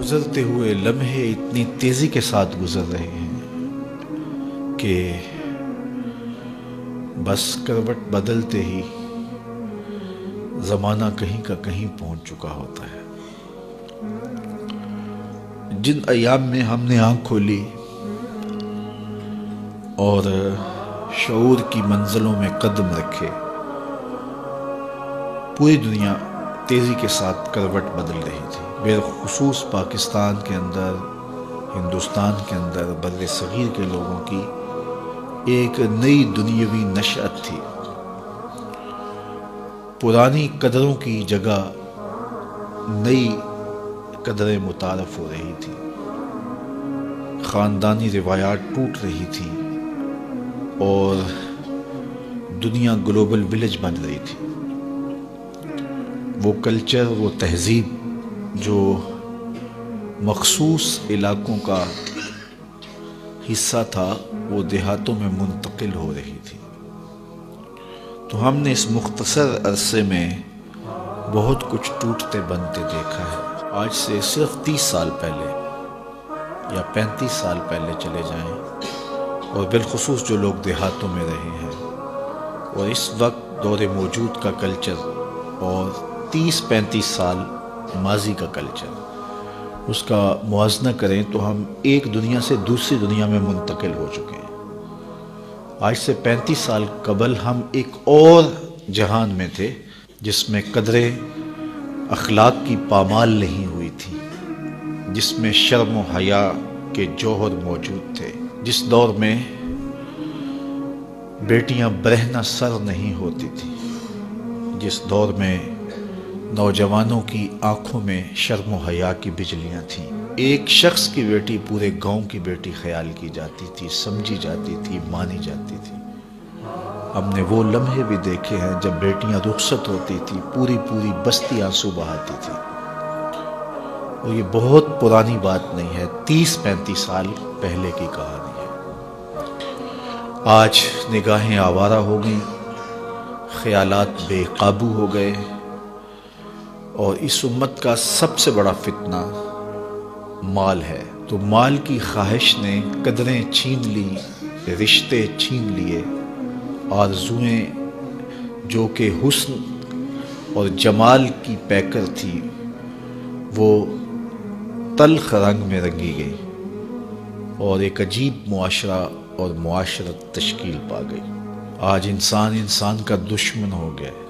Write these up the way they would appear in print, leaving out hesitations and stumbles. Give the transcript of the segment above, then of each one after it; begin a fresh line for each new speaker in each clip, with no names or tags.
گزرتے ہوئے لمحے اتنی تیزی کے ساتھ گزر رہے ہیں کہ بس کروٹ بدلتے ہی زمانہ کہیں کا کہیں پہنچ چکا ہوتا ہے۔ جن ایام میں ہم نے آنکھ کھولی اور شعور کی منزلوں میں قدم رکھے، پوری دنیا تیزی کے ساتھ کروٹ بدل رہی تھی، بالخصوص پاکستان کے اندر، ہندوستان کے اندر، بر صغیر کے لوگوں کی ایک نئی دنیاوی نشأت تھی۔ پرانی قدروں کی جگہ نئی قدریں متعارف ہو رہی تھی، خاندانی روایات ٹوٹ رہی تھی اور دنیا گلوبل ولیج بن رہی تھی۔ وہ کلچر، وہ تہذیب جو مخصوص علاقوں کا حصہ تھا، وہ دیہاتوں میں منتقل ہو رہی تھی۔ تو ہم نے اس مختصر عرصے میں بہت کچھ ٹوٹتے بنتے دیکھا ہے۔ آج سے صرف 30 سال پہلے یا 35 سال پہلے چلے جائیں، اور بالخصوص جو لوگ دیہاتوں میں رہے ہیں، اور اس وقت دور موجود کا کلچر اور 30-35 سال ماضی کا کلچر، اس کا موازنہ کریں تو ہم ایک دنیا سے دوسری دنیا میں منتقل ہو چکے ہیں۔ آج سے 35 سال قبل ہم ایک اور جہان میں تھے، جس میں قدریں اخلاق کی پامال نہیں ہوئی تھی، جس میں شرم و حیا کے جوہر موجود تھے، جس دور میں بیٹیاں برہنہ سر نہیں ہوتی تھی، جس دور میں نوجوانوں کی آنکھوں میں شرم و حیا کی بجلیاں تھیں۔ ایک شخص کی بیٹی پورے گاؤں کی بیٹی خیال کی جاتی تھی، سمجھی جاتی تھی، مانی جاتی تھی۔ ہم نے وہ لمحے بھی دیکھے ہیں جب بیٹیاں رخصت ہوتی تھی، پوری بستی آنسو بہاتی تھی۔ اور یہ بہت پرانی بات نہیں ہے، 30-35 سال پہلے کی کہانی ہے۔ آج نگاہیں آوارہ ہو گئیں، خیالات بے قابو ہو گئے، اور اس امت کا سب سے بڑا فتنہ مال ہے۔ تو مال کی خواہش نے قدریں چھین لی، رشتے چھین لیے، آرزوئیں جو کہ حسن اور جمال کی پیکر تھی، وہ تلخ رنگ میں رنگی گئی، اور ایک عجیب معاشرہ اور معاشرت تشکیل پا گئی۔ آج انسان کا دشمن ہو گیا ہے۔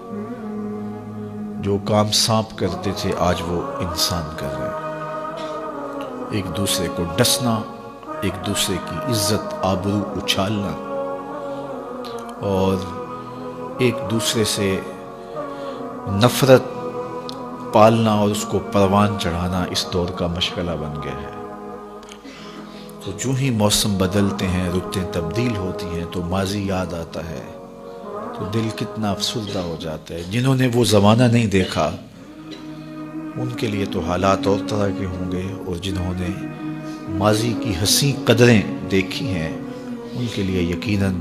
جو کام سانپ کرتے تھے، آج وہ انسان کر رہے ہیں۔ ایک دوسرے کو ڈسنا، ایک دوسرے کی عزت آبرو اچھالنا، اور ایک دوسرے سے نفرت پالنا اور اس کو پروان چڑھانا اس دور کا مشغلہ بن گیا ہے۔ تو جو ہی موسم بدلتے ہیں، رتیں تبدیل ہوتی ہیں، تو ماضی یاد آتا ہے، تو دل کتنا افسردہ ہو جاتا ہے۔ جنہوں نے وہ زمانہ نہیں دیکھا، ان کے لیے تو حالات اور طرح کے ہوں گے، اور جنہوں نے ماضی کی حسین قدریں دیکھی ہیں، ان کے لیے یقیناً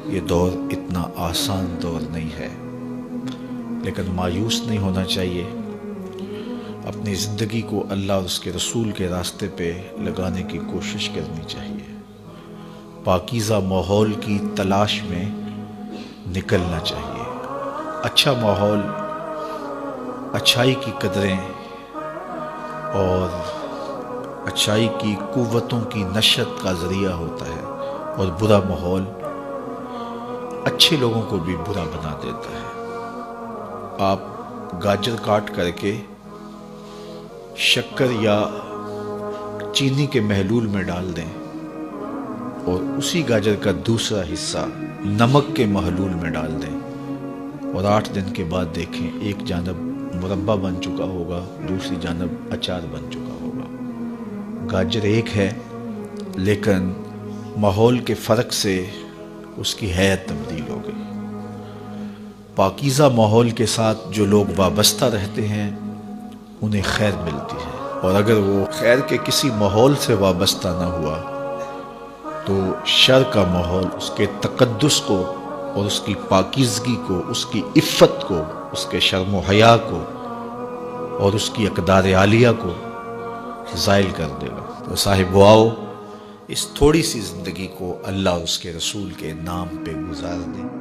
یہ دور اتنا آسان دور نہیں ہے۔ لیکن مایوس نہیں ہونا چاہیے، اپنی زندگی کو اللہ اور اس کے رسول کے راستے پہ لگانے کی کوشش کرنی چاہیے، پاکیزہ ماحول کی تلاش میں نکلنا چاہیے۔ اچھا ماحول اچھائی کی قدریں اور اچھائی کی قوتوں کی نشت کا ذریعہ ہوتا ہے، اور برا ماحول اچھے لوگوں کو بھی برا بنا دیتا ہے۔ آپ گاجر کاٹ کر کے شکر یا چینی کے محلول میں ڈال دیں، اور اسی گاجر کا دوسرا حصہ نمک کے محلول میں ڈال دیں، اور 8 دن کے بعد دیکھیں، ایک جانب مربع بن چکا ہوگا، دوسری جانب اچار بن چکا ہوگا۔ گاجر ایک ہے، لیکن ماحول کے فرق سے اس کی حیت تبدیل ہو گئی۔ پاکیزہ ماحول کے ساتھ جو لوگ وابستہ رہتے ہیں، انہیں خیر ملتی ہے، اور اگر وہ خیر کے کسی ماحول سے وابستہ نہ ہوا، تو شر کا ماحول اس کے تقدس کو اور اس کی پاکیزگی کو، اس کی عفت کو، اس کے شرم و حیا کو اور اس کی اقدار عالیہ کو زائل کر دے گا۔ تو صاحب وہ آؤ اس تھوڑی سی زندگی کو اللہ اور اس کے رسول کے نام پہ گزار دیں۔